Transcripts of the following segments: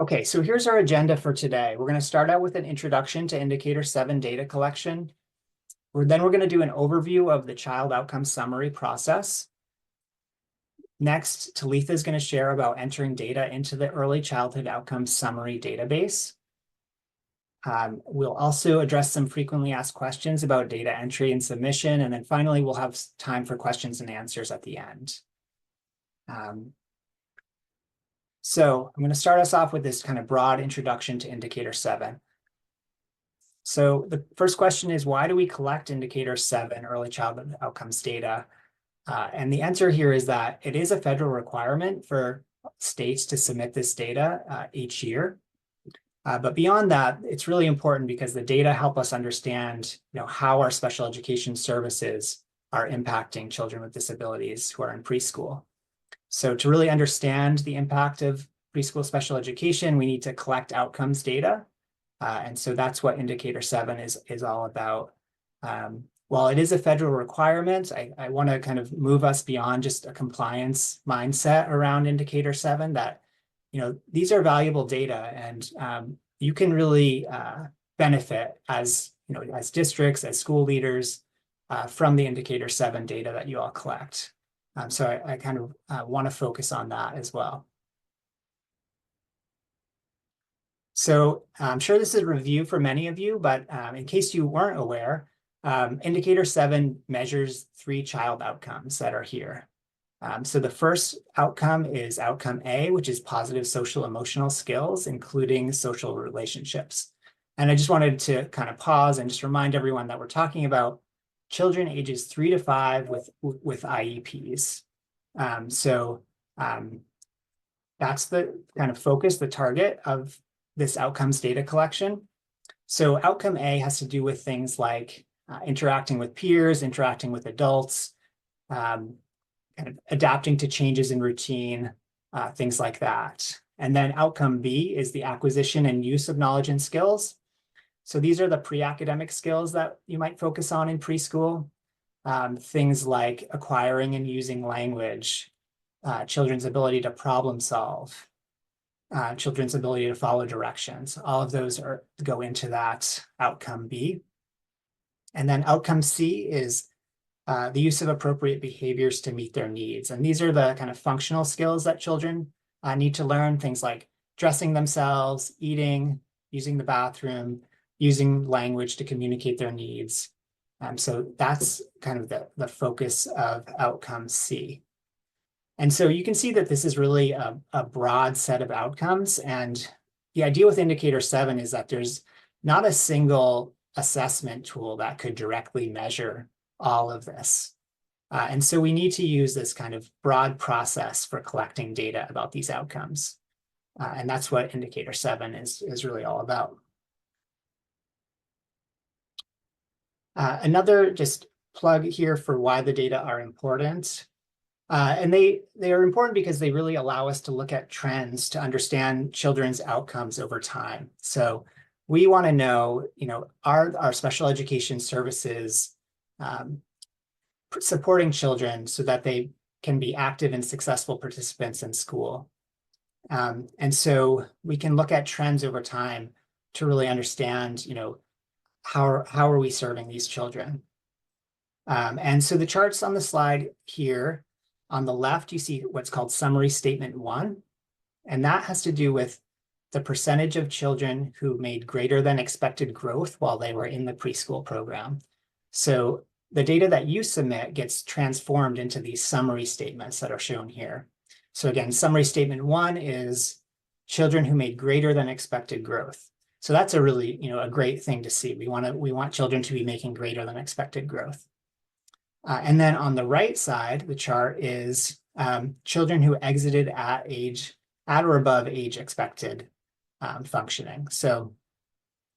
Okay, so here's our agenda for today. We're going to start out with an introduction to Indicator 7 data collection. Then we're going to do an overview of the child outcome summary process. Next, Talitha is going to share about entering data into the Early Childhood Outcomes Summary database. We'll also address some frequently asked questions about data entry and submission. And then finally, we'll have time for questions and answers at the end. So I'm going to start us off with this kind of broad introduction to Indicator 7. So the first question is, why do we collect Indicator 7 early childhood outcomes data? And the answer here is that it is a federal requirement for states to submit this data each year. But beyond that, it's really important because the data help us understand, how our special education services are impacting children with disabilities who are in preschool. So to really understand the impact of preschool special education, we need to collect outcomes data. And so that's what Indicator 7 is all about. While it is a federal requirement, I want to kind of move us beyond just a compliance mindset around Indicator 7 that, these are valuable data and you can really benefit as districts, as school leaders from the Indicator 7 data that you all collect. So I kind of want to focus on that as well. So I'm sure this is a review for many of you, but in case you weren't aware, Indicator 7 measures 3 child outcomes that are here. So the first outcome is outcome A, which is positive social emotional skills, including social relationships. And I just wanted to kind of pause and just remind everyone that we're talking about children ages 3 to 5 with IEPs. That's the kind of focus, the target of this outcomes data collection. So outcome A has to do with things like interacting with peers, interacting with adults, kind of adapting to changes in routine, things like that. And then outcome B is the acquisition and use of knowledge and skills. So these are the pre-academic skills that you might focus on in preschool. Things like acquiring and using language, children's ability to problem solve, children's ability to follow directions. All of those go into that outcome B. And then outcome C is the use of appropriate behaviors to meet their needs. And these are the kind of functional skills that children need to learn, things like dressing themselves, eating, using the bathroom, using language to communicate their needs. So that's kind of the focus of outcome C. And so you can see that this is really a broad set of outcomes. And the idea with Indicator 7 is that there's not a single assessment tool that could directly measure all of this. And so we need to use this kind of broad process for collecting data about these outcomes. And that's what Indicator 7 is really all about. Another just plug here for why the data are important. And they are important because they really allow us to look at trends to understand children's outcomes over time. So we want to know, are our special education services supporting children so that they can be active and successful participants in school. And so we can look at trends over time to really understand, how are we serving these children? And so the charts on the slide here, on the left, you see what's called summary statement 1. And that has to do with the percentage of children who made greater than expected growth while they were in the preschool program. So the data that you submit gets transformed into these summary statements that are shown here. So again, summary statement 1 is children who made greater than expected growth. So that's a really, a great thing to see. We want children to be making greater than expected growth. And then on the right side, the chart is children who exited at or above age expected functioning. So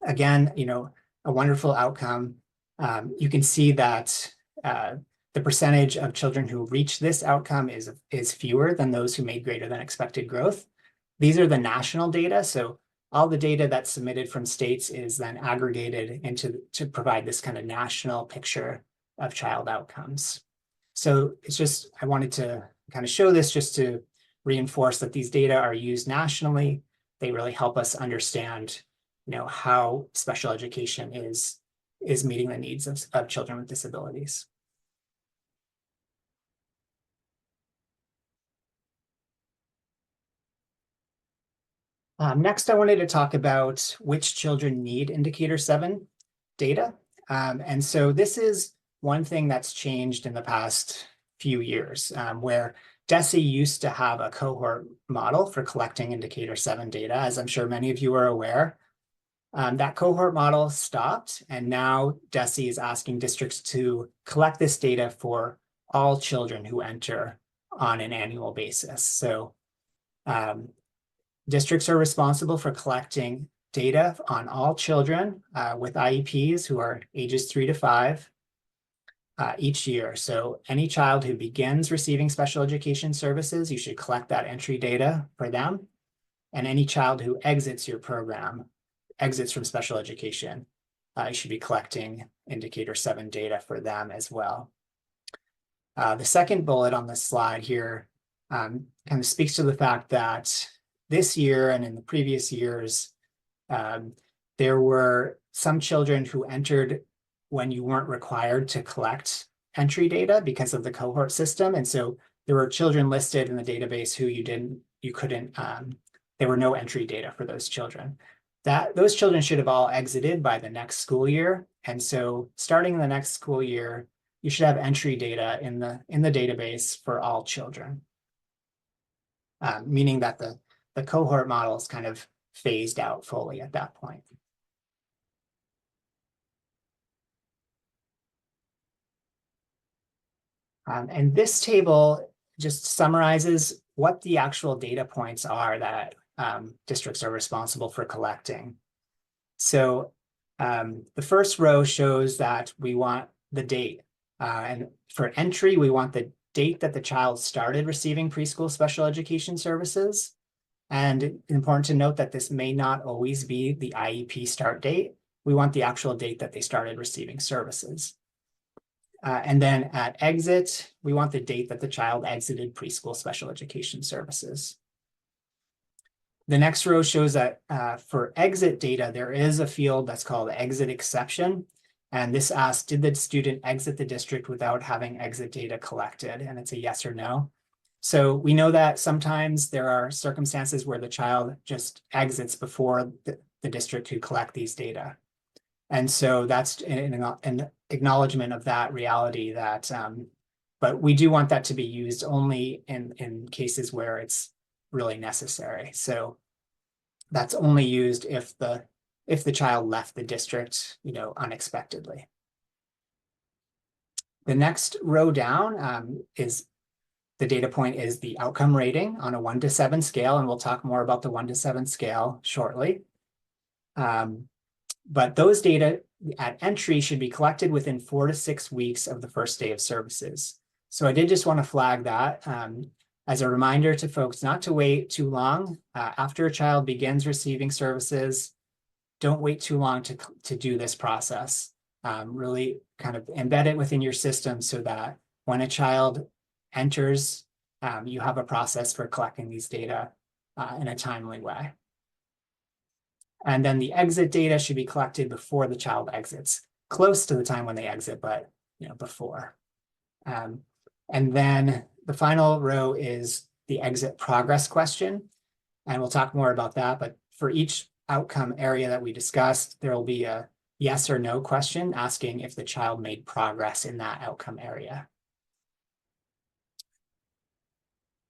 again, a wonderful outcome. You can see that the percentage of children who reach this outcome is fewer than those who made greater than expected growth. These are the national data. So all the data that's submitted from states is then aggregated to provide this kind of national picture of child outcomes. So I wanted to kind of show this just to reinforce that these data are used nationally. they really help us understand, how special education is meeting the needs of children with disabilities. Next, I wanted to talk about which children need Indicator 7 data. And so this is one thing that's changed in the past few years, where DESE used to have a cohort model for collecting Indicator 7 data, as I'm sure many of you are aware. That cohort model stopped, and now DESE is asking districts to collect this data for all children who enter on an annual basis. So districts are responsible for collecting data on all children with IEPs who are ages 3 to 5 each year. So any child who begins receiving special education services, you should collect that entry data for them. And any child who exits your program, exits from special education, you should be collecting Indicator 7 data for them as well. The second bullet on this slide here kind of speaks to the fact that this year and in the previous years, there were some children who entered when you weren't required to collect entry data because of the cohort system. And so there were children listed in the database who there were no entry data for those children. Those children should have all exited by the next school year. And so starting the next school year, you should have entry data in the database for all children, meaning that the cohort model is kind of phased out fully at that point. And this table just summarizes what the actual data points are that districts are responsible for collecting. So the first row shows that we want the date. And for entry, we want the date that the child started receiving preschool special education services. And important to note that this may not always be the IEP start date. We want the actual date that they started receiving services. And then at exit, we want the date that the child exited preschool special education services. The next row shows that for exit data, there is a field that's called exit exception. And this asks, did the student exit the district without having exit data collected? And it's a yes or no. So we know that sometimes there are circumstances where the child just exits before the district could collect these data. And so that's an acknowledgement of that reality that, but we do want that to be used only in cases where it's really necessary. So that's only used if the child left the district, unexpectedly. The next row down is the data point is the outcome rating on a 1 to 7 scale, and we'll talk more about the 1 to 7 scale shortly. But those data at entry should be collected within 4 to 6 weeks of the first day of services. So I did just want to flag that as a reminder to folks not to wait too long. After a child begins receiving services, don't wait too long to do this process. Really kind of embed it within your system so that when a child enters, you have a process for collecting these data in a timely way. And then the exit data should be collected before the child exits, close to the time when they exit, but before. And then the final row is the exit progress question. And we'll talk more about that, but for each outcome area that we discussed, there will be a yes or no question asking if the child made progress in that outcome area.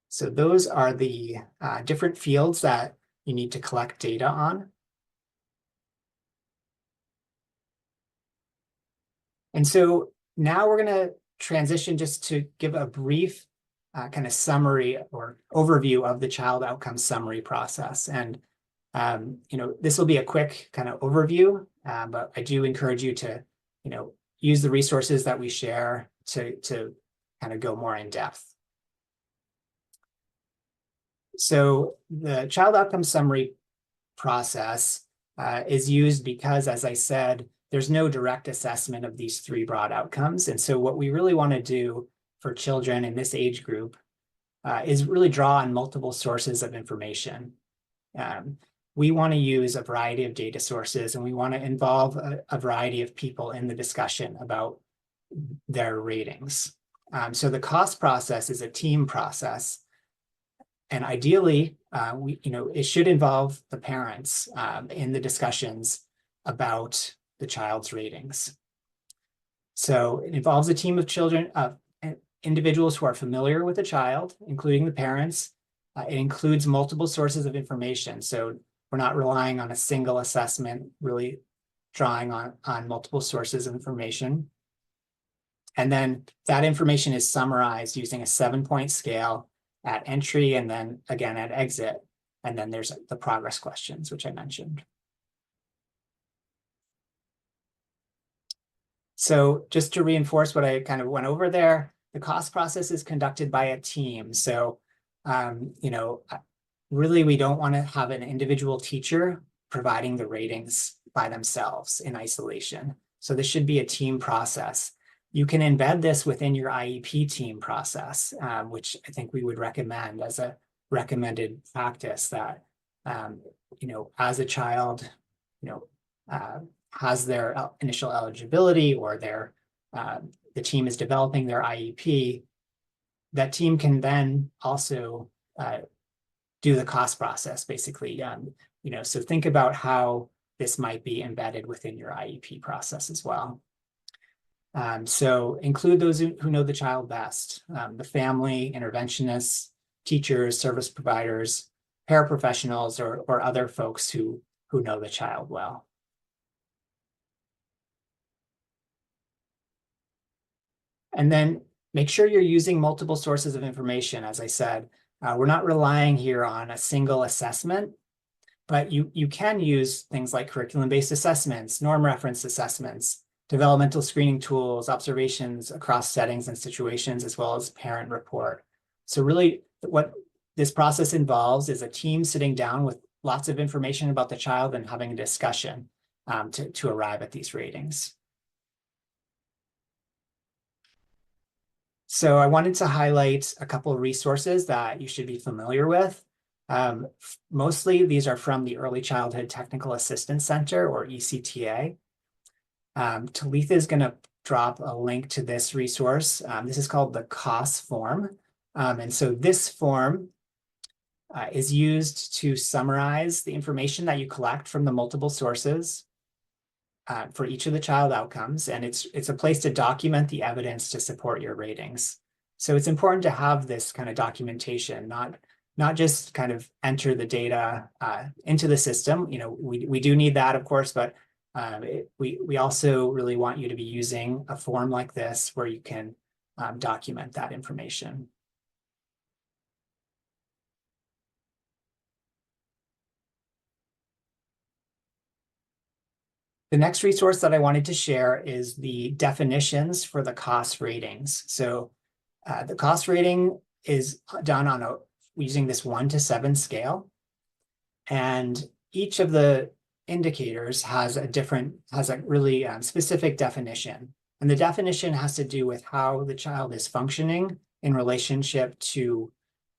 So those are the different fields that you need to collect data on. And so now we're going to transition just to give a brief kind of summary or overview of the child outcome summary process. And, this will be a quick kind of overview, but I do encourage you to, use the resources that we share to kind of go more in depth. So the child outcome summary process is used because, as I said, there's no direct assessment of these 3 broad outcomes. And so what we really want to do for children in this age group is really draw on multiple sources of information. we want to use a variety of data sources, and we want to involve a variety of people in the discussion about their ratings. So the cost process is a team process. And ideally, it should involve the parents in the discussions about the child's ratings. So it involves a team of children, individuals who are familiar with the child, including the parents. It includes multiple sources of information. So we're not relying on a single assessment, really drawing on multiple sources of information. And then that information is summarized using a 7-point scale at entry and then again at exit. And then there's the progress questions, which I mentioned. So just to reinforce what I kind of went over there, the cost process is conducted by a team. So, really, we don't want to have an individual teacher providing the ratings by themselves in isolation. So this should be a team process. You can embed this within your IEP team process, which I think we would recommend as a recommended practice that, as a child, has their initial eligibility or the team is developing their IEP, that team can then also do the cost process, basically. So think about how this might be embedded within your IEP process as well. So include those who know the child best, the family, interventionists, teachers, service providers, paraprofessionals, or other folks who know the child well. And then make sure you're using multiple sources of information. As I said, we're not relying here on a single assessment, but you can use things like curriculum-based assessments, norm reference assessments, developmental screening tools, observations across settings and situations, as well as parent report. So really what this process involves is a team sitting down with lots of information about the child and having a discussion to arrive at these ratings. So I wanted to highlight a couple of resources that you should be familiar with. Mostly these are from the Early Childhood Technical Assistance Center, or ECTA. Talitha is going to drop a link to this resource. This is called the COS form. And so this form is used to summarize the information that you collect from the multiple sources for each of the child outcomes. And it's a place to document the evidence to support your ratings. So it's important to have this kind of documentation, not just kind of enter the data into the system. We do need that, of course, but we also really want you to be using a form like this where you can document that information. The next resource that I wanted to share is the definitions for the COS ratings. So the COS rating is done using this 1 to 7 scale. And each of the indicators has a really specific definition. And the definition has to do with how the child is functioning in relationship to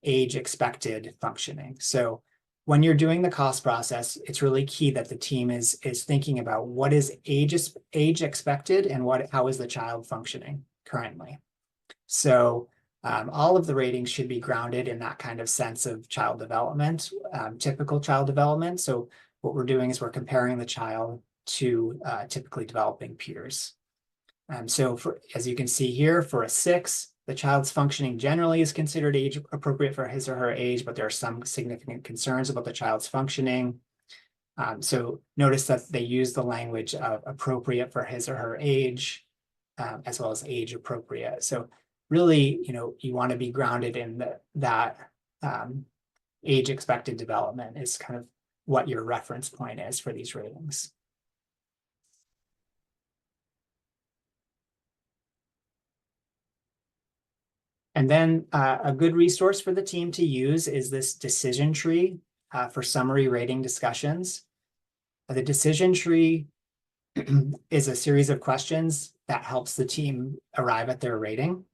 age expected functioning. So when you're doing the cost process, it's really key that the team is thinking about what is age expected and how is the child functioning currently. So all of the ratings should be grounded in that kind of sense of child development, typical child development. So what we're doing is we're comparing the child to typically developing peers. So as you can see here, for a 6, the child's functioning generally is considered age appropriate for his or her age, but there are some significant concerns about the child's functioning. So notice that they use the language of appropriate for his or her age, as well as age appropriate. So really, you want to be grounded in that age expected development is kind of what your reference point is for these ratings. And then a good resource for the team to use is this decision tree for summary rating discussions. The decision tree is a series of questions that helps the team arrive at their rating.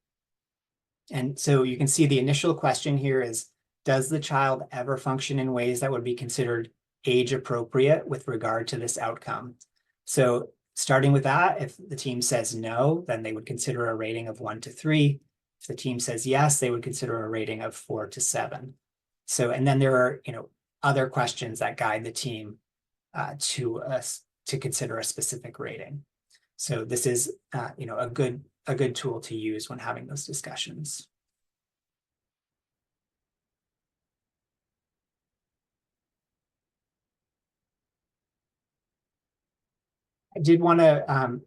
And so you can see the initial question here is, does the child ever function in ways that would be considered age appropriate with regard to this outcome. So starting with that, if the team says no, then they would consider a rating of 1 to 3. If the team says yes, they would consider a rating of 4 to 7. So, and then there are, other questions that guide the team to consider a specific rating. So this is, a good tool to use when having those discussions. I did want to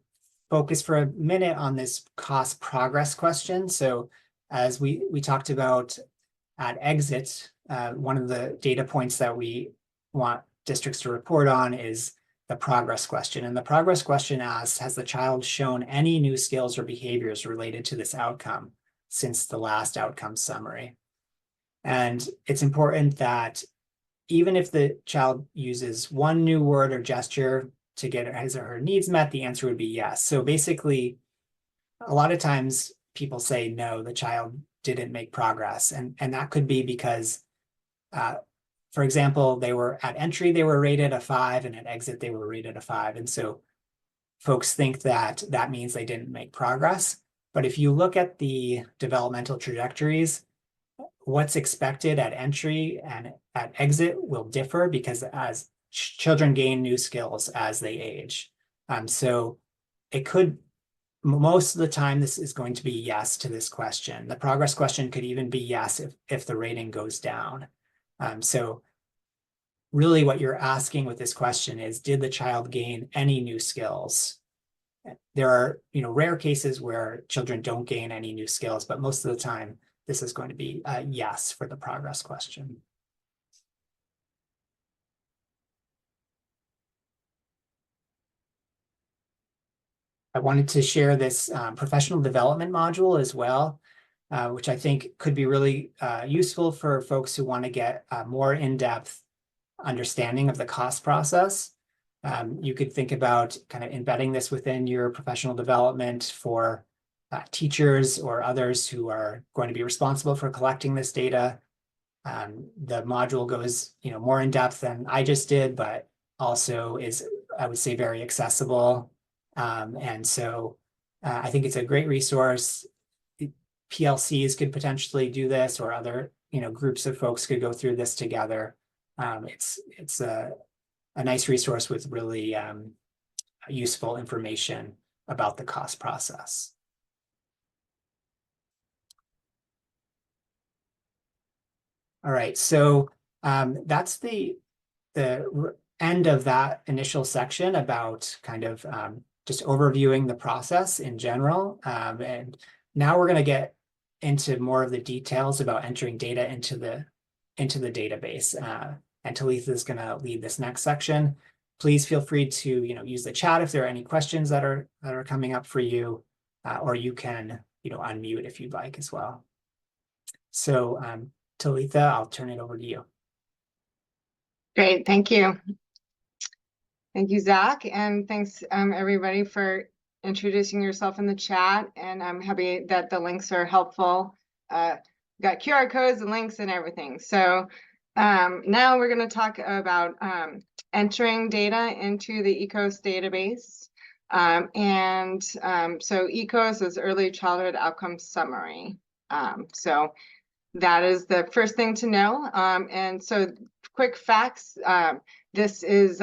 focus for a minute on this cost progress question. So as we talked about at exit, one of the data points that we want districts to report on is the progress question. And the progress question asks, has the child shown any new skills or behaviors related to this outcome since the last outcome summary? And it's important that even if the child uses one new word or gesture to get his or her needs met, the answer would be yes. So basically, a lot of times people say, no, the child didn't make progress. And that could be because, for example, they were at entry, they were rated a 5, and at exit, they were rated a 5. And so folks think that that means they didn't make progress. But if you look at the developmental trajectories, what's expected at entry and at exit will differ because as children gain new skills as they age. So it could, most of the time, this is going to be yes to this question. The progress question could even be yes if the rating goes down. So really what you're asking with this question is, did the child gain any new skills? There are, rare cases where children don't gain any new skills, but most of the time, this is going to be a yes for the progress question. I wanted to share this professional development module as well, which I think could be really useful for folks who want to get more in-depth understanding of the cost process. You could think about kind of embedding this within your professional development for teachers or others who are going to be responsible for collecting this data. The module goes, more in depth than I just did, but also is, I would say, very accessible. And so I think it's a great resource. PLCs could potentially do this, or other, groups of folks could go through this together. It's a nice resource with really useful information about the cost process. All right, so that's the end of that initial section about kind of just overviewing the process in general. And now we're going to get into more of the details about entering data into the database. And Talitha is going to lead this next section. Please feel free to use the chat if there are any questions that are coming up for you, or you can unmute if you'd like as well. So Talitha, I'll turn it over to you. Great, thank you. Thank you, Zach, and thanks everybody for introducing yourself in the chat, and I'm happy that the links are helpful. Got QR codes and links and everything. So now we're going to talk about entering data into the ECOS database. So ECOS is Early Childhood Outcomes Summary. So that is the first thing to know. And so quick facts, this is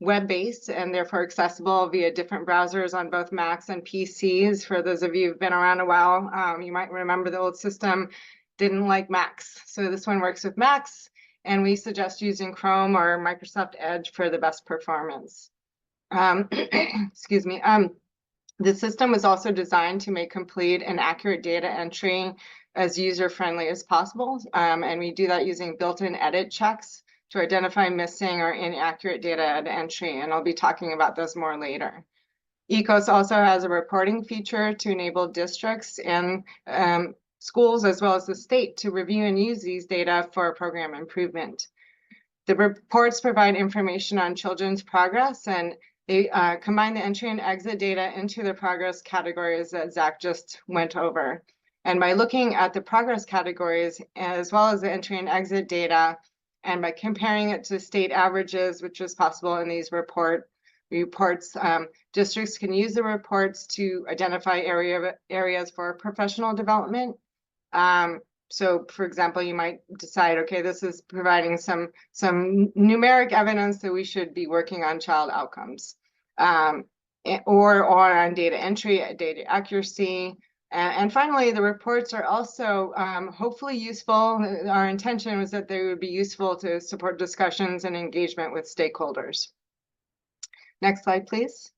web-based and therefore accessible via different browsers on both Macs and PCs. For those of you who've been around a while, you might remember the old system didn't like Macs. So this one works with Macs, and we suggest using Chrome or Microsoft Edge for the best performance. Excuse me. The system was also designed to make complete and accurate data entry as user-friendly as possible. And we do that using built-in edit checks to identify missing or inaccurate data at entry. And I'll be talking about those more later. ECOS also has a reporting feature to enable districts and schools, as well as the state, to review and use these data for program improvement. The reports provide information on children's progress, and they combine the entry and exit data into the progress categories that Zach just went over. And by looking at the progress categories, as well as the entry and exit data, and by comparing it to state averages, which is possible in these reports, districts can use the reports to identify areas for professional development. So for example, you might decide, okay, this is providing some numeric evidence that we should be working on child outcomes, or on data entry, data accuracy. And finally, the reports are also hopefully useful. Our intention was that they would be useful to support discussions and engagement with stakeholders. Next slide, please.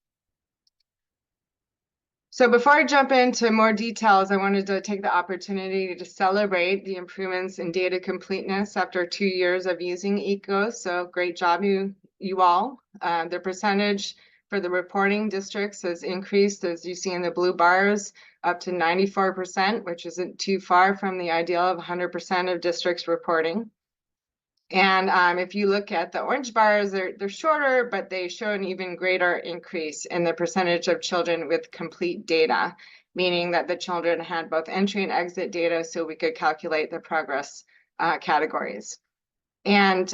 So before I jump into more details, I wanted to take the opportunity to celebrate the improvements in data completeness after 2 years of using ECOS. So great job, you all. The percentage for the reporting districts has increased, as you see in the blue bars, up to 94%, which isn't too far from the ideal of 100% of districts reporting. And if you look at the orange bars, they're shorter, but they show an even greater increase in the percentage of children with complete data, meaning that the children had both entry and exit data so we could calculate the progress categories. And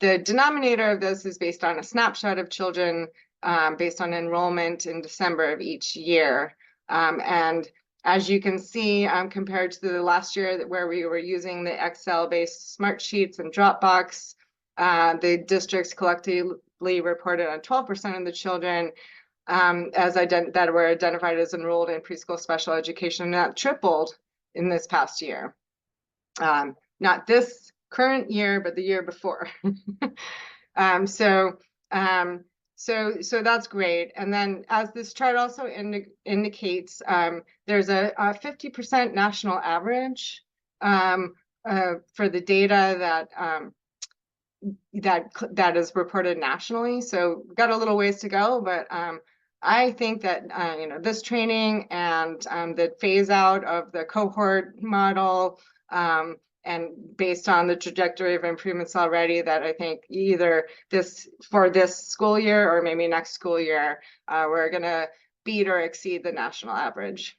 the denominator of this is based on a snapshot of children based on enrollment in December of each year. And as you can see, compared to the last year where we were using the Excel-based smart sheets and Dropbox, the districts collectively reported on 12% of the children that were identified as enrolled in preschool special education, and that tripled in this past year. Not this current year, but the year before. So that's great. And then as this chart also indicates, there's a 50% national average for the data that is reported nationally. So we've got a little ways to go, but I think that this training and the phase out of the cohort model, and based on the trajectory of improvements already, that I think either for this school year or maybe next school year, we're going to beat or exceed the national average.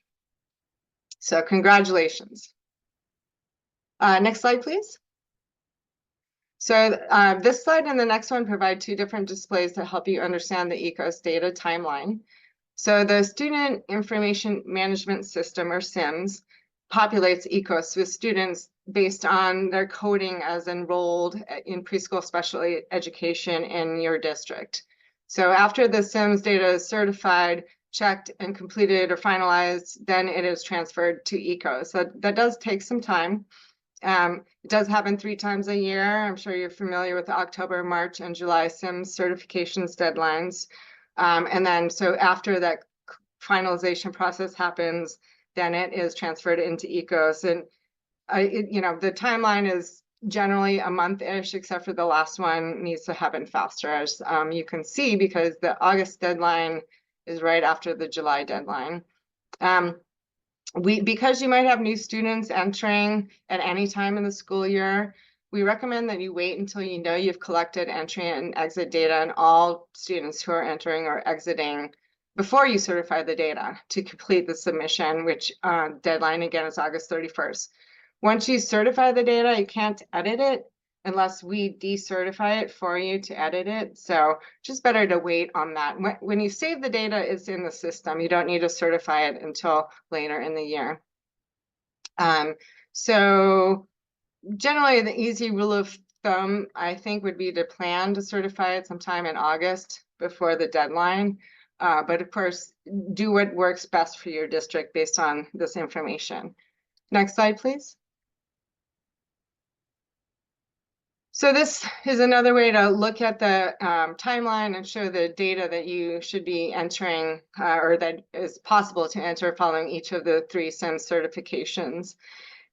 So congratulations. Next slide, please. So this slide and the next one provide two different displays to help you understand the ECOS data timeline. So the Student Information Management System, or SIMS, populates ECOS with students based on their coding as enrolled in preschool special education in your district. So after the SIMS data is certified, checked, and completed or finalized, then it is transferred to ECOS. So that does take some time. It does happen 3 times a year. I'm sure you're familiar with the October, March, and July SIMS certifications deadlines. And then so after that finalization process happens, then it is transferred into ECOS. And the timeline is generally a month-ish, except for the last one needs to happen faster, as you can see, because the August deadline is right after the July deadline. Because you might have new students entering at any time in the school year, we recommend that you wait until you know you've collected entry and exit data on all students who are entering or exiting before you certify the data to complete the submission, which deadline again is August 31st. Once you certify the data, you can't edit it unless we decertify it for you to edit it. So just better to wait on that. When you save the data, it's in the system. You don't need to certify it until later in the year. So generally, the easy rule of thumb, I think, would be to plan to certify it sometime in August before the deadline. But of course, do what works best for your district based on this information. Next slide, please. So this is another way to look at the timeline and show the data that you should be entering or that is possible to enter following each of the 3 SIMS certifications.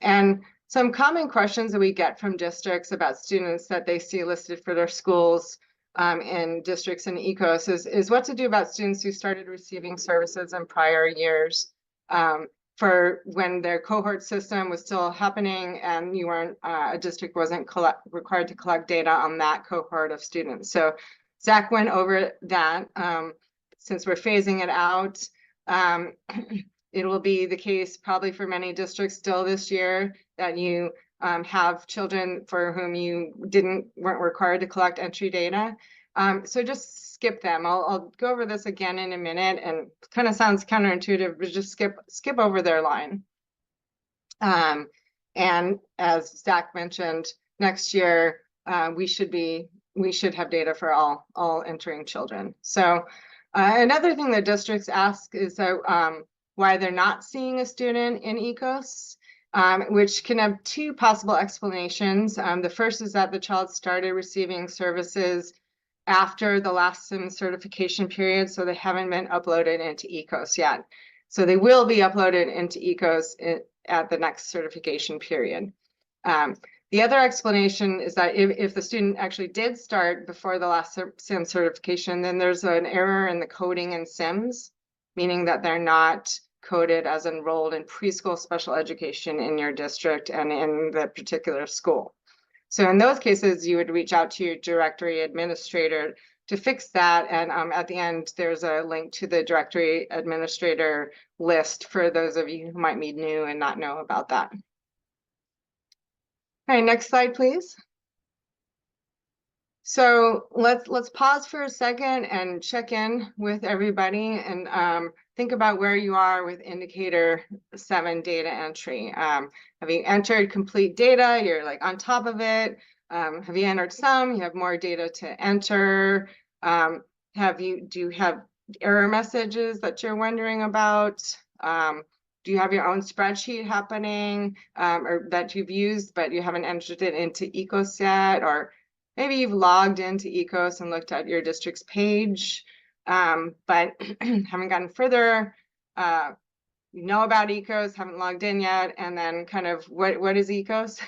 And some common questions that we get from districts about students that they see listed for their schools in districts and ECOS is what to do about students who started receiving services in prior years for when their cohort system was still happening and you weren't, a district wasn't required to collect data on that cohort of students. So Zach went over that. Since we're phasing it out, it will be the case probably for many districts still this year that you have children for whom you weren't required to collect entry data. So just skip them. I'll go over this again in a minute, and kind of sounds counterintuitive, but just skip over their line. And as Zach mentioned, next year we should have data for all entering children. So another thing that districts ask is why they're not seeing a student in ECOS, which can have two possible explanations. The first is that the child started receiving services after the last SIM certification period, so they haven't been uploaded into ECOS yet. So they will be uploaded into ECOS at the next certification period. The other explanation is that if the student actually did start before the last SIM certification, then there's an error in the coding in SIMs, meaning that they're not coded as enrolled in preschool special education in your district and in the particular school. So in those cases, you would reach out to your directory administrator to fix that. And at the end, there's a link to the directory administrator list for those of you who might be new and not know about that. All right, next slide, please. So let's pause for a second and check in with everybody and think about where you are with indicator 7 data entry. Have you entered complete data? You're like on top of it. Have you entered some? You have more data to enter. Do you have error messages that you're wondering about? Do you have your own spreadsheet happening or that you've used, but you haven't entered it into ECOS yet? Or maybe you've logged into ECOS and looked at your district's page, but haven't gotten further. You know about ECOS, haven't logged in yet, and then kind of what is ECOS?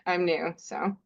I'm new, so.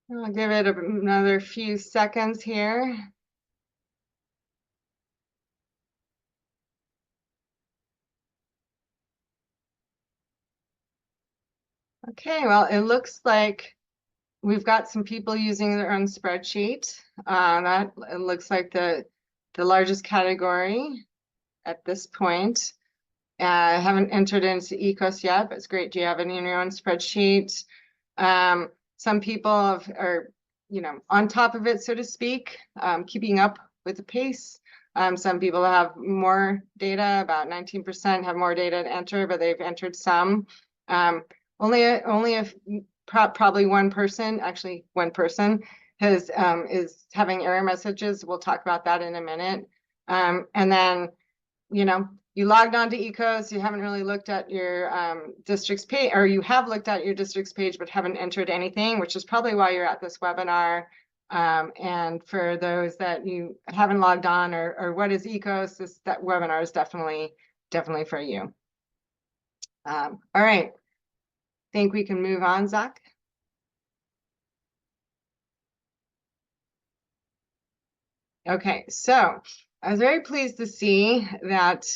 I'll give it another few seconds here. Okay, well, it looks like we've got some people using their own spreadsheet. That it looks like the largest category at this point. I haven't entered into ECOS yet, but it's great. Do you have it in your own spreadsheet? Some people are, on top of it, so to speak, keeping up with the pace. Some people have more data, about 19% have more data to enter, but they've entered some. Probably one person is having error messages. We'll talk about that in a minute. And then, you logged on to ECOS, you haven't really looked at your district's page, or you have looked at your district's page but haven't entered anything, which is probably why you're at this webinar. And for those that you haven't logged on or what is ECOS, that webinar is definitely for you. All right, think we can move on, Zach? Okay, so I was very pleased to see that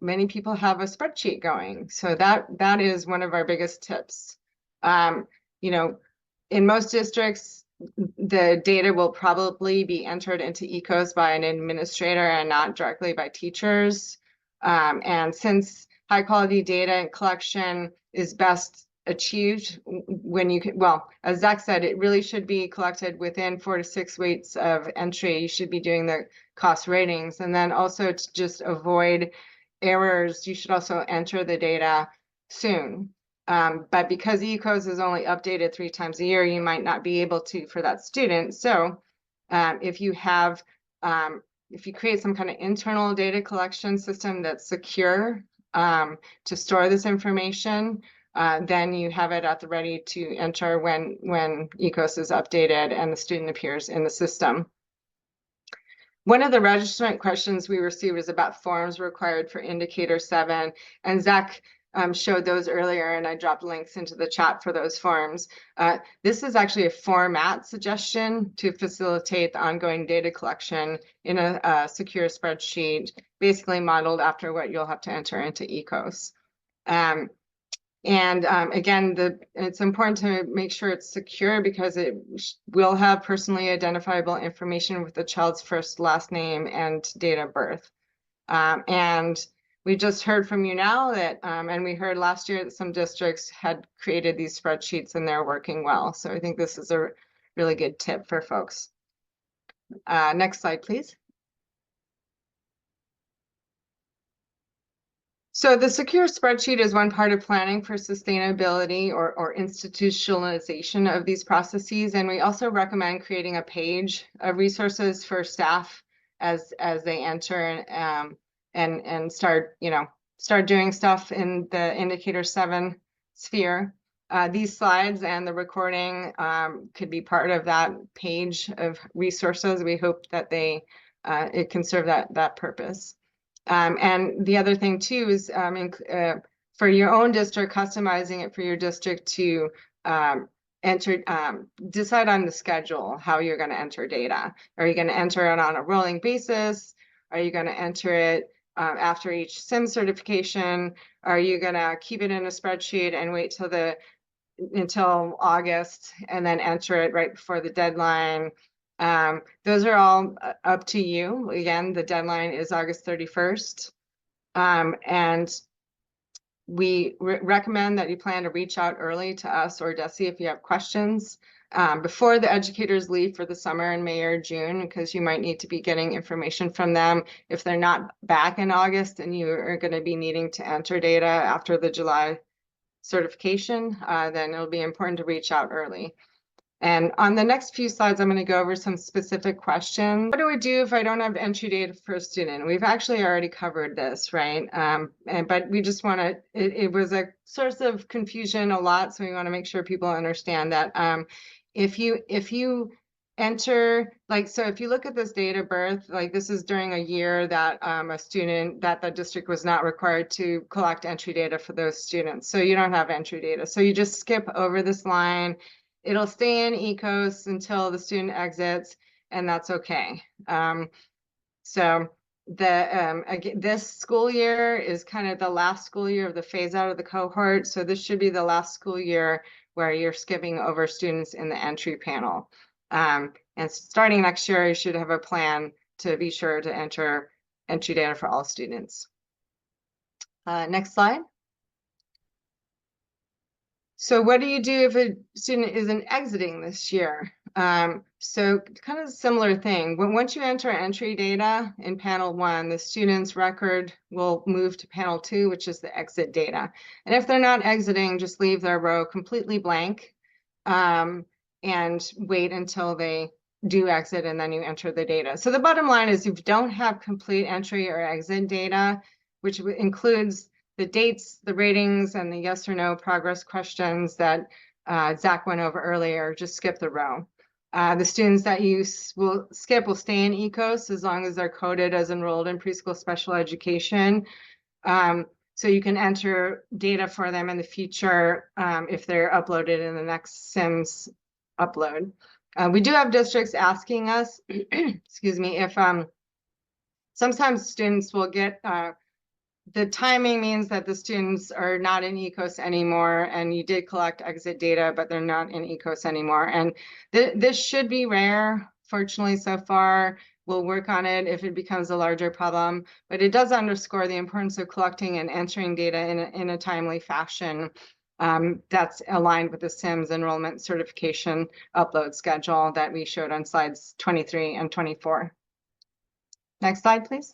many people have a spreadsheet going. So that is one of our biggest tips. In most districts, the data will probably be entered into ECOS by an administrator and not directly by teachers. And since high quality data collection is best achieved when you can, well, as Zach said, it really should be collected within 4 to 6 weeks of entry. You should be doing the cost ratings, and then also to just avoid errors, you should also enter the data soon. But because ECOS is only updated 3 times a year, you might not be able to for that student. So if you create some kind of internal data collection system that's secure to store this information, then you have it at the ready to enter when ECOS is updated and the student appears in the system. One of the registrant questions we received was about forms required for indicator 7, and Zach showed those earlier, and I dropped links into the chat for those forms. This is actually a format suggestion to facilitate the ongoing data collection in a secure spreadsheet, basically modeled after what you'll have to enter into ECOS. Again, it's important to make sure it's secure because it will have personally identifiable information with the child's first, last name, and date of birth. And we just heard from you now that, and we heard last year that some districts had created these spreadsheets and they're working well. So I think this is a really good tip for folks. Next slide, please. So the secure spreadsheet is one part of planning for sustainability or institutionalization of these processes. And we also recommend creating a page of resources for staff as they enter and start doing stuff in the indicator 7 sphere. These slides and the recording could be part of that page of resources. We hope that it can serve that purpose. And the other thing too is for your own district, customizing it for your district to decide on the schedule, how you're going to enter data. Are you going to enter it on a rolling basis? Are you going to enter it after each SIM certification? Are you going to keep it in a spreadsheet and wait until August and then enter it right before the deadline? Those are all up to you. Again, the deadline is August 31st. And we recommend that you plan to reach out early to us or DESE if you have questions before the educators leave for the summer in May or June, because you might need to be getting information from them. If they're not back in August and you are going to be needing to enter data after the July certification, then it'll be important to reach out early. And on the next few slides, I'm going to go over some specific questions. What do we do if I don't have entry data for a student? We've actually already covered this, right? But we just want to, it was a source of confusion a lot, so we want to make sure people understand that if you enter, so if you look at this date of birth, this is during a year that the district was not required to collect entry data for those students. So you don't have entry data. So you just skip over this line. It'll stay in ECOS until the student exits, and that's okay. So this school year is kind of the last school year of the phase out of the cohort. So this should be the last school year where you're skipping over students in the entry panel. And starting next year, you should have a plan to be sure to enter entry data for all students. Next slide. So what do you do if a student isn't exiting this year? So kind of a similar thing. Once you enter entry data in panel 1, the student's record will move to panel 2, which is the exit data. And if they're not exiting, just leave their row completely blank and wait until they do exit, and then you enter the data. So the bottom line is, if you don't have complete entry or exit data, which includes the dates, the ratings, and the yes or no progress questions that Zach went over earlier, just skip the row. The students that you will skip will stay in ECOS as long as they're coded as enrolled in preschool special education. So you can enter data for them in the future if they're uploaded in the next SIMS upload. We do have districts asking us, excuse me, if sometimes students will get the timing means that the students are not in ECOS anymore, and you did collect exit data, but they're not in ECOS anymore. And this should be rare, fortunately, so far. We'll work on it if it becomes a larger problem, but it does underscore the importance of collecting and entering data in a timely fashion that's aligned with the SIMS enrollment certification upload schedule that we showed on slides 23 and 24. Next slide, please.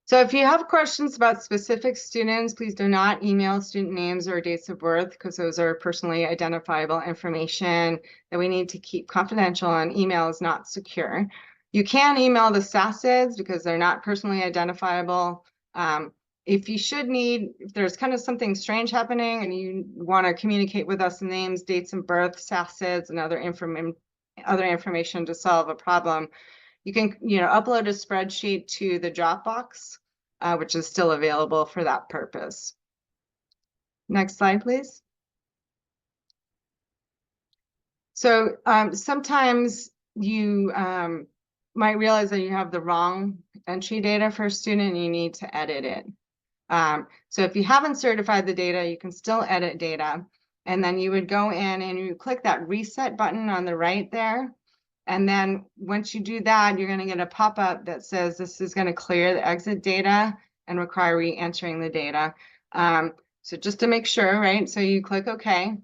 So if you have questions about specific students, please do not email student names or dates of birth, because those are personally identifiable information that we need to keep confidential, and email is not secure. You can email the SACIDs because they're not personally identifiable. If there's kind of something strange happening and you want to communicate with us names, dates of birth, SACIDs, and other information to solve a problem, you can upload a spreadsheet to the Dropbox, which is still available for that purpose. Next slide, please. So sometimes you might realize that you have the wrong entry data for a student and you need to edit it. So if you haven't certified the data, you can still edit data. And then you would go in and you click that reset button on the right there. And then once you do that, you're going to get a pop-up that says this is going to clear the exit data and require re-entering the data. So just to make sure, right? So you click OK.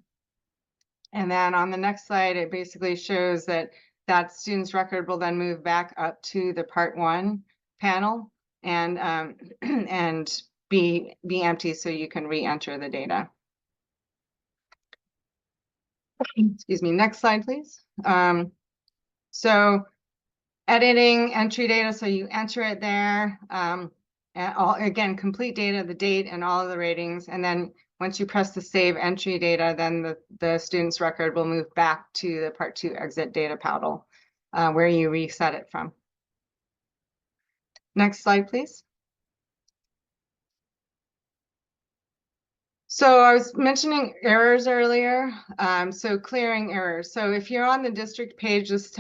And then on the next slide, it basically shows that that student's record will then move back up to the Part 1 panel and and be empty so you can re-enter the data. Excuse me, next slide, please. So editing entry data, so you enter it there. And again, complete data, the date and all of the ratings. And then once you press the save entry data, then the student's record will move back to the Part 2 exit data panel where you reset it from. Next slide, please. So I was mentioning errors earlier, so clearing errors. So if you're on the district page, this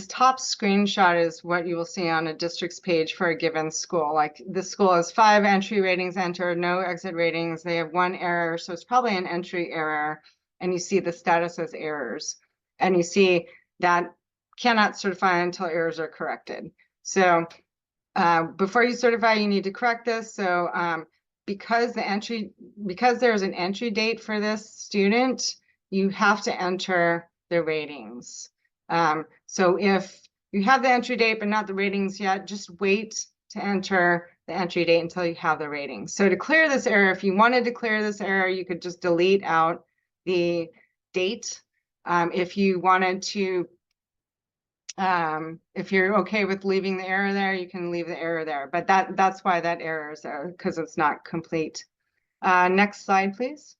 top screenshot is what you will see on a district's page for a given school. Like this school has 5 entry ratings entered, no exit ratings. They have 1 error, so it's probably an entry error. And you see the status as errors. And you see that cannot certify until errors are corrected. So before you certify, you need to correct this. So because there's an entry date for this student, you have to enter the ratings. So if you have the entry date but not the ratings yet, just wait to enter the entry date until you have the ratings. So to clear this error, if you wanted to clear this error, you could just delete out the date. If you wanted to if you're okay with leaving the error there, you can leave the error there, but that's why that error is there, because it's not complete. Next slide, please.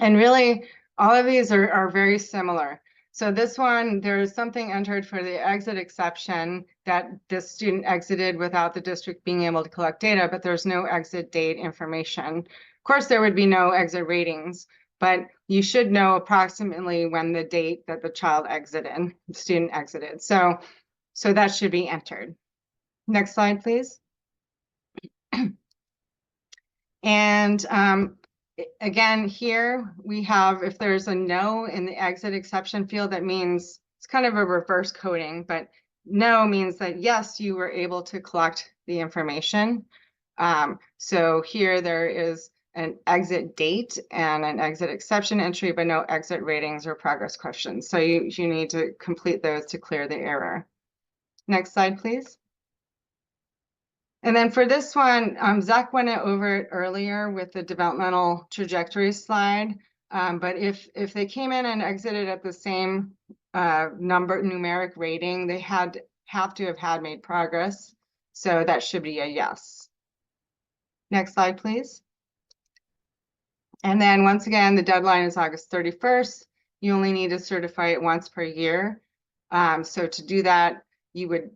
And really, all of these are very similar. So this one, there's something entered for the exit exception that this student exited without the district being able to collect data, but there's no exit date information. Of course, there would be no exit ratings, but you should know approximately when the date that the student exited. So that should be entered. Next slide, please. And again, here we have, if there's a no in the exit exception field, that means it's kind of a reverse coding, but no means that yes, you were able to collect the information. So here there is an exit date and an exit exception entry, but no exit ratings or progress questions. So you need to complete those to clear the error. Next slide, please. And then for this one, Zach went over it earlier with the developmental trajectory slide. But if they came in and exited at the same numeric rating, they have to have had made progress. So that should be a yes. Next slide, please. And then once again, the deadline is August 31st. You only need to certify it once per year. So to do that, you would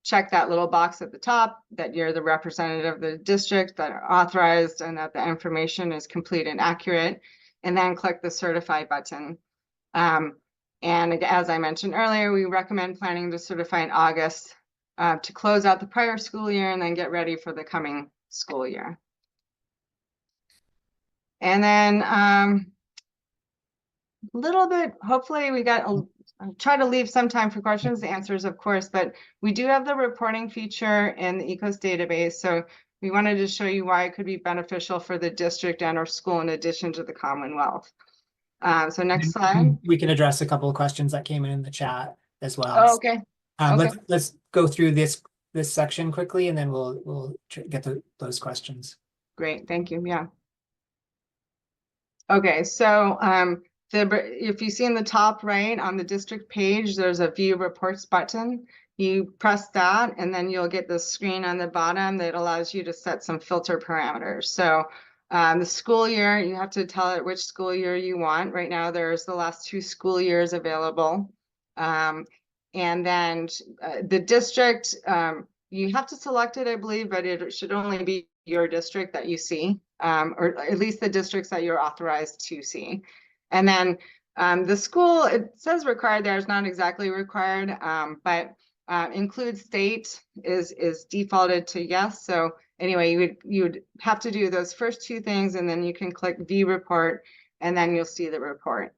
check that little box at the top that you're the representative of the district, that are authorized, and that the information is complete and accurate, and then click the certify button. And as I mentioned earlier, we recommend planning to certify in August to close out the prior school year and then get ready for the coming school year. And then a little bit, hopefully we got, I'll try to leave some time for questions, the answers, of course, but we do have the reporting feature in the ECOS database. So we wanted to show you why it could be beneficial for the district and our school in addition to the Commonwealth. So next slide. We can address a couple of questions that came in the chat as well. Oh, okay. Okay. Let's go through this section quickly, and then we'll get to those questions. Great, thank you. Yeah. Okay, so if you see in the top right on the district page, there's a view reports button. You press that, and then you'll get the screen on the bottom that allows you to set some filter parameters. So the school year, you have to tell it which school year you want. Right now, there's the last 2 school years available. And then the district, you have to select it, I believe, but it should only be your district that you see. or at least the districts that you're authorized to see. And then the school, it says required there, is not exactly required, but include state is defaulted to yes. So anyway, you would have to do those first two things, and then you can click view report, and then you'll see the report.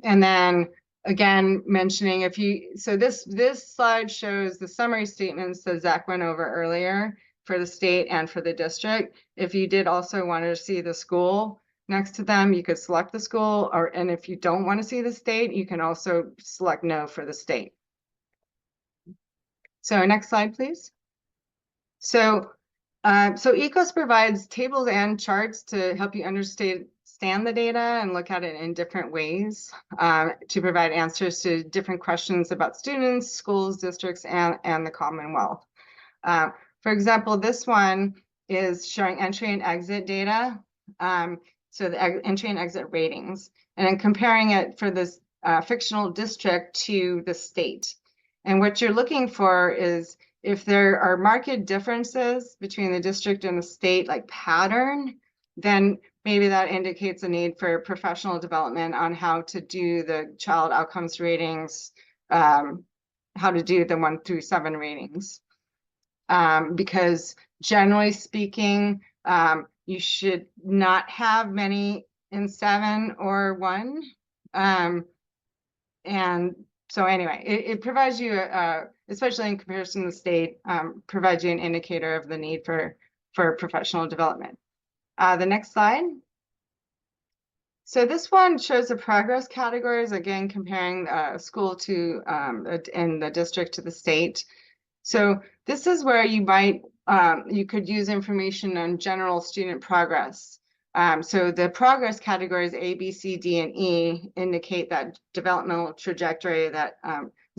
And then again, mentioning so this slide shows the summary statements that Zach went over earlier for the state and for the district. If you did also want to see the school next to them, you could select the school, and if you don't want to see the state, you can also select no for the state. So next slide, please. So ECOS provides tables and charts to help you understand the data and look at it in different ways, to provide answers to different questions about students, schools, districts, and the Commonwealth. For example, this one is showing entry and exit data. So the entry and exit ratings, and then comparing it for this fictional district to the state. And what you're looking for is if there are marked differences between the district and the state, like pattern, then maybe that indicates a need for professional development on how to do the child outcomes ratings, how to do the 1 through 7 ratings. Because generally speaking, you should not have many in 7 or 1. And so anyway, it provides you, especially in comparison to the state, provides you an indicator of the need for professional development. The next slide. So this one shows the progress categories, again, comparing school to in the district to the state. So this is where you might, you could use information on general student progress. So the progress categories A, B, C, D, and E indicate that developmental trajectory that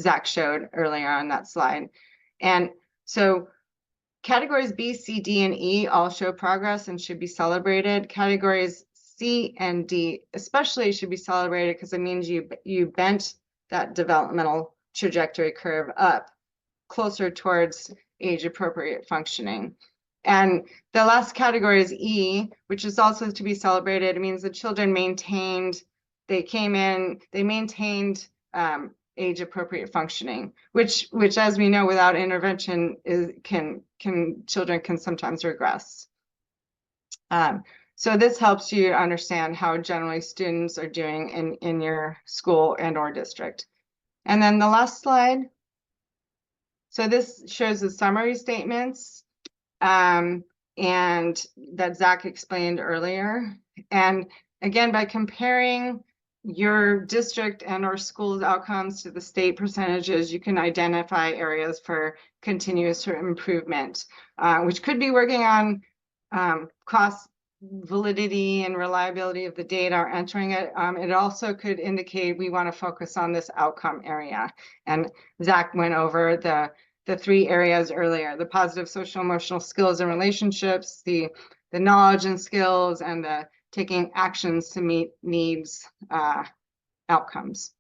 Zach showed earlier on that slide. And so categories B, C, D, and E all show progress and should be celebrated. Categories C and D especially should be celebrated because it means you bent that developmental trajectory curve up closer towards age-appropriate functioning. And the last category is E, which is also to be celebrated. It means the children maintained, they maintained age-appropriate functioning, which as we know, without intervention, children can sometimes regress. So this helps you understand how generally students are doing in your school and or district. And then the last slide. So this shows the summary statements and that Zach explained earlier. And again, by comparing your district and or school's outcomes to the state percentages, you can identify areas for continuous improvement, which could be working on cost validity and reliability of the data or entering it. It also could indicate we want to focus on this outcome area. And Zach went over the 3 areas earlier: the positive social emotional skills and relationships, the knowledge and skills, and the taking actions to meet needs outcomes.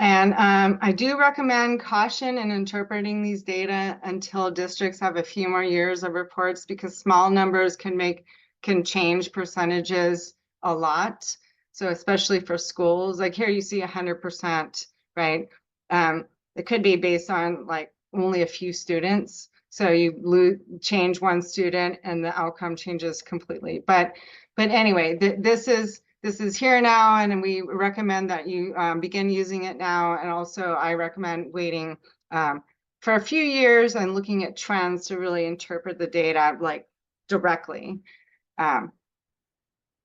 And I do recommend caution in interpreting these data until districts have a few more years of reports, because small numbers can change percentages a lot. So especially for schools, like here you see 100%, right? It could be based on like only a few students. So you change 1 student and the outcome changes completely. But anyway, this is here now, and we recommend that you begin using it now. And also I recommend waiting for a few years and looking at trends to really interpret the data like directly.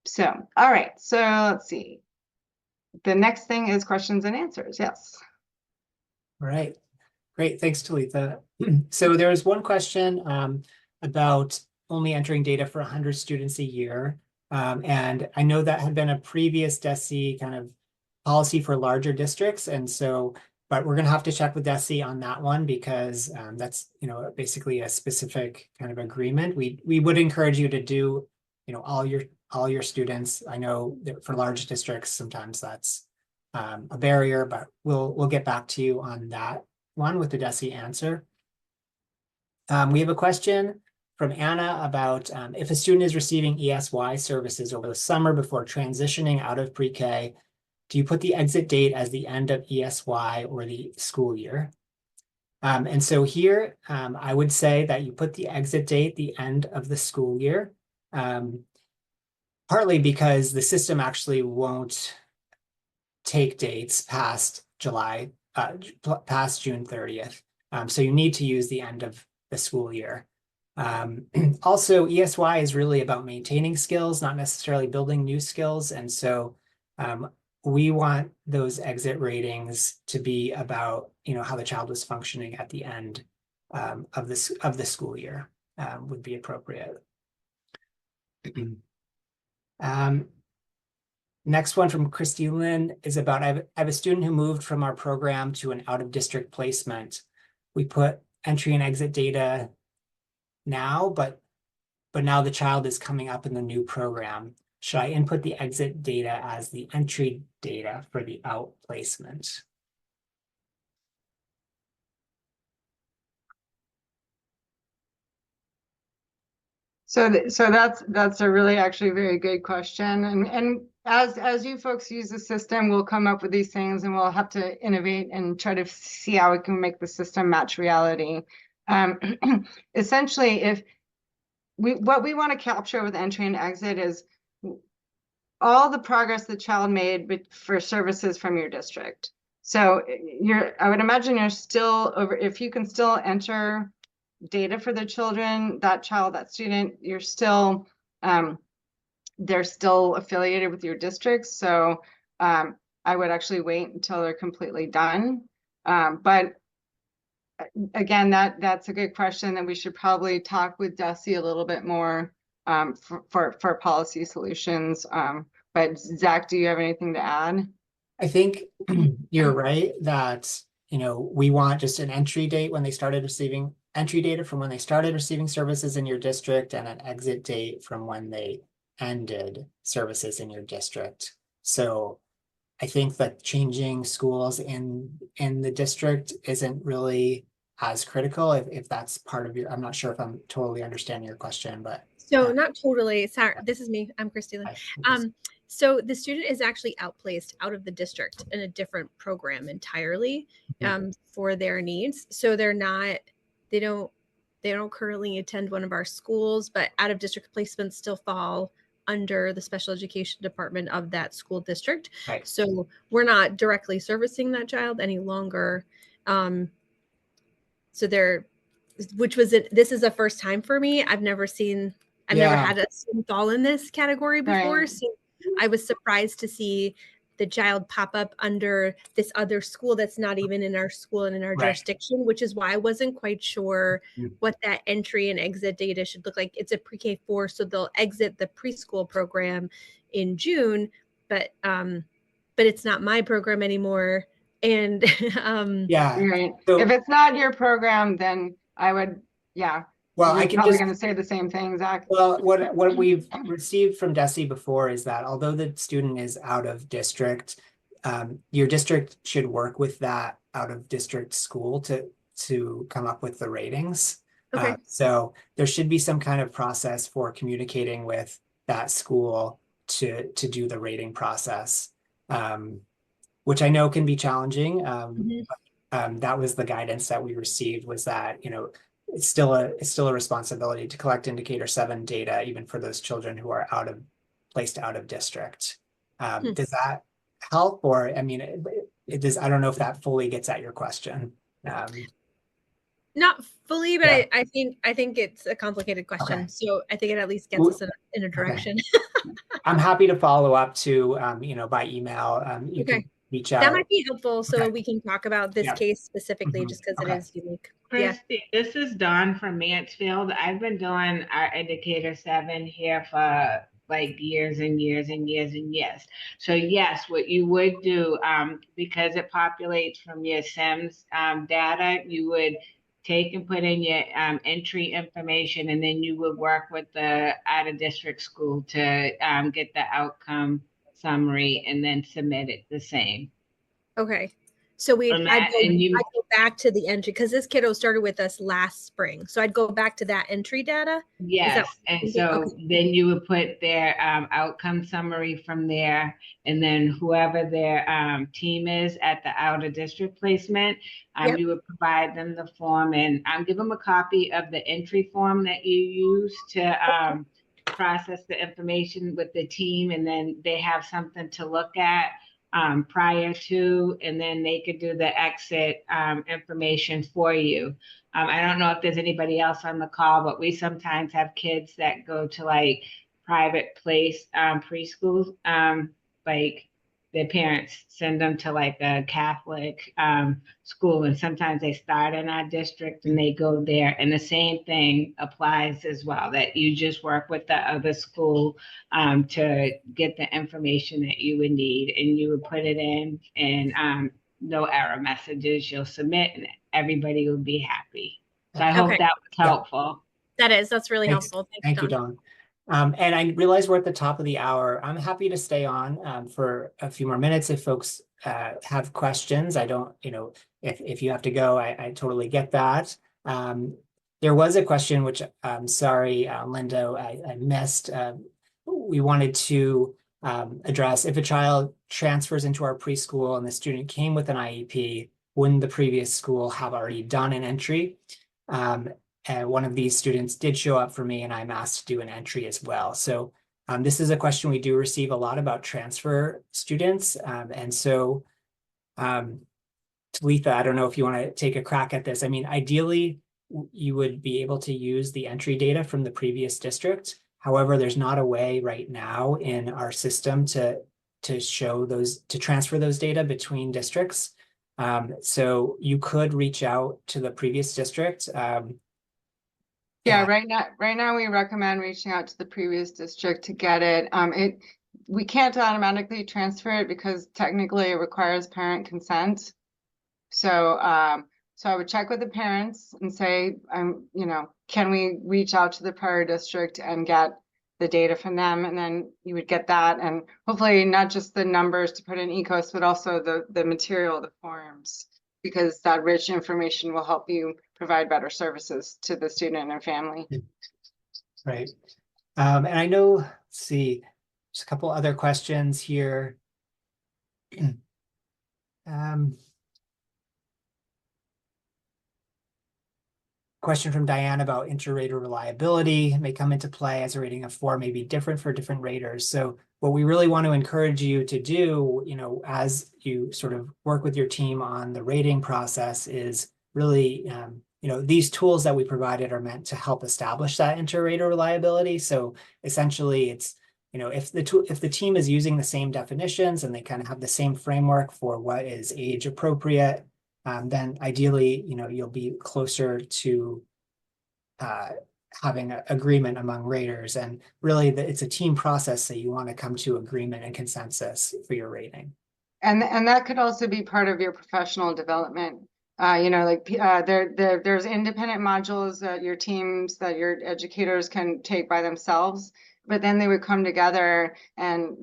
So, all right, so let's see. The next thing is questions and answers. Yes. All right, great. Thanks, Talitha. So there was one question about only entering data for 100 students a year. And I know that had been a previous DESE kind of policy for larger districts. And so, but we're going to have to check with DESE on that one, because that's, basically a specific kind of agreement. We would encourage you to do, all your students. I know that for large districts, sometimes that's a barrier, but we'll get back to you on that one with the DESE answer. We have a question from Anna about if a student is receiving ESY services over the summer before transitioning out of pre-K, do you put the exit date as the end of ESY or the school year? And so here, I would say that you put the exit date the end of the school year, partly because the system actually won't take dates past past June 30th. So you need to use the end of the school year. Also, ESY is really about maintaining skills, not necessarily building new skills. And so we want those exit ratings to be about, how the child was functioning at the end of the school year would be appropriate. Next one from Christy Lynn is about, I have a student who moved from our program to an out-of-district placement. We put entry and exit data now, but now the child is coming up in the new program. Should I input the exit data as the entry data for the out placement? So that's a really actually very good question. And as you folks use the system, we'll come up with these things and we'll have to innovate and try to see how we can make the system match reality. Essentially, what we want to capture with entry and exit is all the progress the child made for services from your district. So I would imagine you're still if you can still enter data for the children, that child, that student, you're still, they're still affiliated with your district. So I would actually wait until they're completely done. But again, that's a good question that we should probably talk with DESE a little bit more for policy solutions. But Zach, do you have anything to add? I think you're right that, we want just an entry date when they started receiving entry data from when they started receiving services in your district and an exit date from when they ended services in your district. So I think that changing schools in the district isn't really as critical if that's part of I'm not sure if I'm totally understanding your question, but. So not totally. Sorry, this is me. I'm Christy Lynn. So the student is actually outplaced out of the district in a different program entirely for their needs. So they don't currently attend one of our schools, but out of district placements still fall under the special education department of that school district. Right. So we're not directly servicing that child any longer. So this is the first time for me. I've never had a student fall in this category before. Right. So I was surprised to see the child pop up under this other school that's not even in our school and in our jurisdiction, which is why I wasn't quite sure what that entry and exit data should look like. It's a pre-K 4, so they'll exit the preschool program in June, but it's not my program anymore. And right. So, if it's not your program, then I would, well, I can probably going to say the same thing, Zach. Well, what we've received from DESE before is that although the student is out of district, your district should work with that out of district school to come up with the ratings. Okay. So there should be some kind of process for communicating with that school to do the rating process, which I know can be challenging. That was the guidance that we received, was that, it's still a responsibility to collect indicator 7 data, even for those children who are placed out of district. Does that help? Or, I mean, it does. I don't know if that fully gets at your question. Not fully, but yeah. I think it's a complicated question. Okay. So I think it at least gets us in a direction. Okay. I'm happy to follow up to, by email. You can reach out. That might be helpful, so we can talk about this case specifically, just because it is unique. Christy, this is Dawn from Mansfield. I've been doing our indicator 7 here for like years and years and years and years. So yes, what you would do, because it populates from your SIMS data, you would take and put in your entry information, and then you would work with the out-of-district school to get the outcome summary and then submit it the same. Okay. So from that, and you I'd go back to the entry because this kiddo started with us last spring. So I'd go back to that entry data. yes, and so then you would put their outcome summary from there, and then whoever their team is at the out of district placement, Yep. you would provide them the form and give them a copy of the entry form that you use to process the information with the team, and then they have something to look at prior to, and then they could do the exit information for you. I don't know if there's anybody else on the call, but we sometimes have kids that go to like private place preschools, like their parents send them to like a Catholic school, and sometimes they start in our district and they go there, and the same thing applies as well, that you just work with the other school to get the information that you would need, and you would put it in, and no error messages, you'll submit, and everybody will be happy. So I hope that was helpful. That's really Thanks. helpful. Thank you, Dawn. And I realize we're at the top of the hour. I'm happy to stay on for a few more minutes if folks have questions. I don't, if you have to go, I totally get that. There was a question, which I'm sorry, Linda, I missed. We wanted to address if a child transfers into our preschool and the student came with an IEP, wouldn't the previous school have already done an entry? And one of these students did show up for me, and I'm asked to do an entry as well. So this is a question we do receive a lot about transfer students. And so Talitha, I don't know if you want to take a crack at this. I mean, ideally, you would be able to use the entry data from the previous district. However, there's not a way right now in our system to show those, to transfer those data between districts. So you could reach out to the previous district. Yeah, right now we recommend reaching out to the previous district to get it. We can't automatically transfer it because technically it requires parent consent. So so I would check with the parents and say, can we reach out to the prior district and get the data from them? And then you would get that, and hopefully not just the numbers to put in ECOS, but also the material, the forms, because that rich information will help you provide better services to the student and family. Right. And I know, let's see, there's a couple other questions here. Question from Diane about inter-rater reliability may come into play as a rating of 4 may be different for different raters. So what we really want to encourage you to do, as you sort of work with your team on the rating process, is really, these tools that we provided are meant to help establish that inter-rater reliability. So essentially it's, if the team is using the same definitions and they kind of have the same framework for what is age appropriate, then ideally, you'll be closer to having an agreement among raters. And really, it's a team process, so you want to come to agreement and consensus for your rating. And that could also be part of your professional development. There's independent modules that your teams, that your educators can take by themselves, but then they would come together and,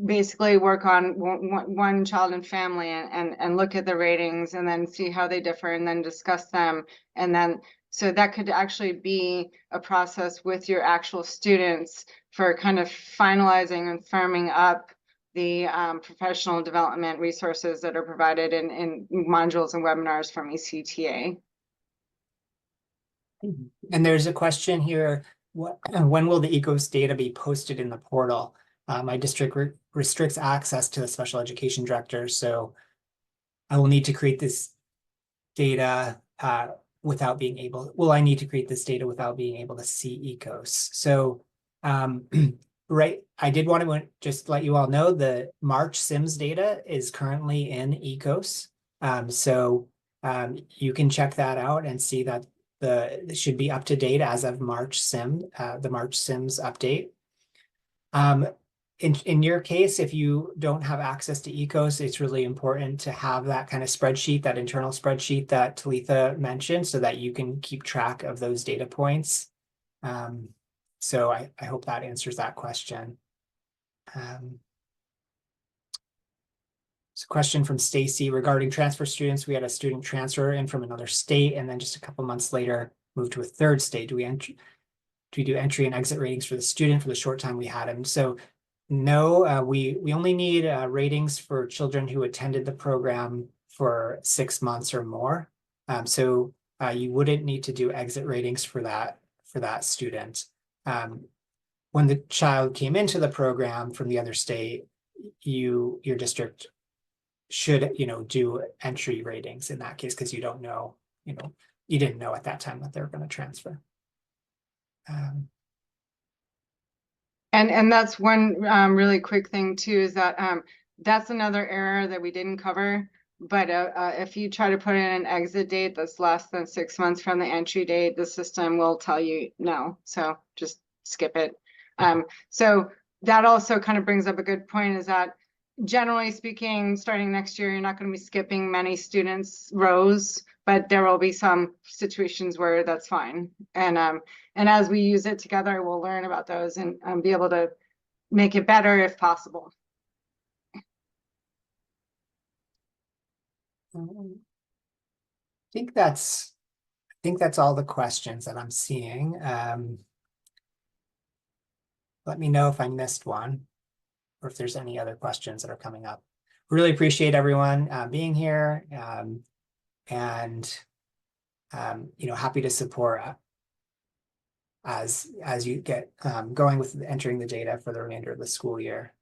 basically work on one child and family and look at the ratings and then see how they differ and then discuss them. And then, so that could actually be a process with your actual students for kind of finalizing and firming up the professional development resources that are provided in modules and webinars from ECTA. And there's a question here, when will the ECOS data be posted in the portal? My district restricts access to the special education director, so I will need to create this data without being able, I need to create this data without being able to see ECOS. So, right, I did want to just let you all know the March SIMS data is currently in ECOS. So you can check that out and see that it should be up to date as of March the March SIMS update. In your case, if you don't have access to ECOS, it's really important to have that kind of spreadsheet, that internal spreadsheet that Talitha mentioned, so that you can keep track of those data points. So I hope that answers that question. So question from Stacy regarding transfer students. We had a student transfer in from another state and then just a couple months later moved to a third state. Do we do entry and exit ratings for the student for the short time we had him? So no, we only need ratings for children who attended the program for 6 months or more. So you wouldn't need to do exit ratings for that student. When the child came into the program from the other state, your district should, do entry ratings in that case, because you don't know, you didn't know at that time that they were going to transfer. And that's one really quick thing too, is that that's another error that we didn't cover. But if you try to put in an exit date that's less than 6 months from the entry date, the system will tell you no. So just skip it. So that also kind of brings up a good point, is that generally speaking, starting next year, you're not going to be skipping many students' rows, but there will be some situations where that's fine. And as we use it together, we'll learn about those and be able to make it better if possible. I think that's all the questions that I'm seeing. Let me know if I missed one or if there's any other questions that are coming up. Really appreciate everyone being here, and happy to support as you get going with entering the data for the remainder of the school year.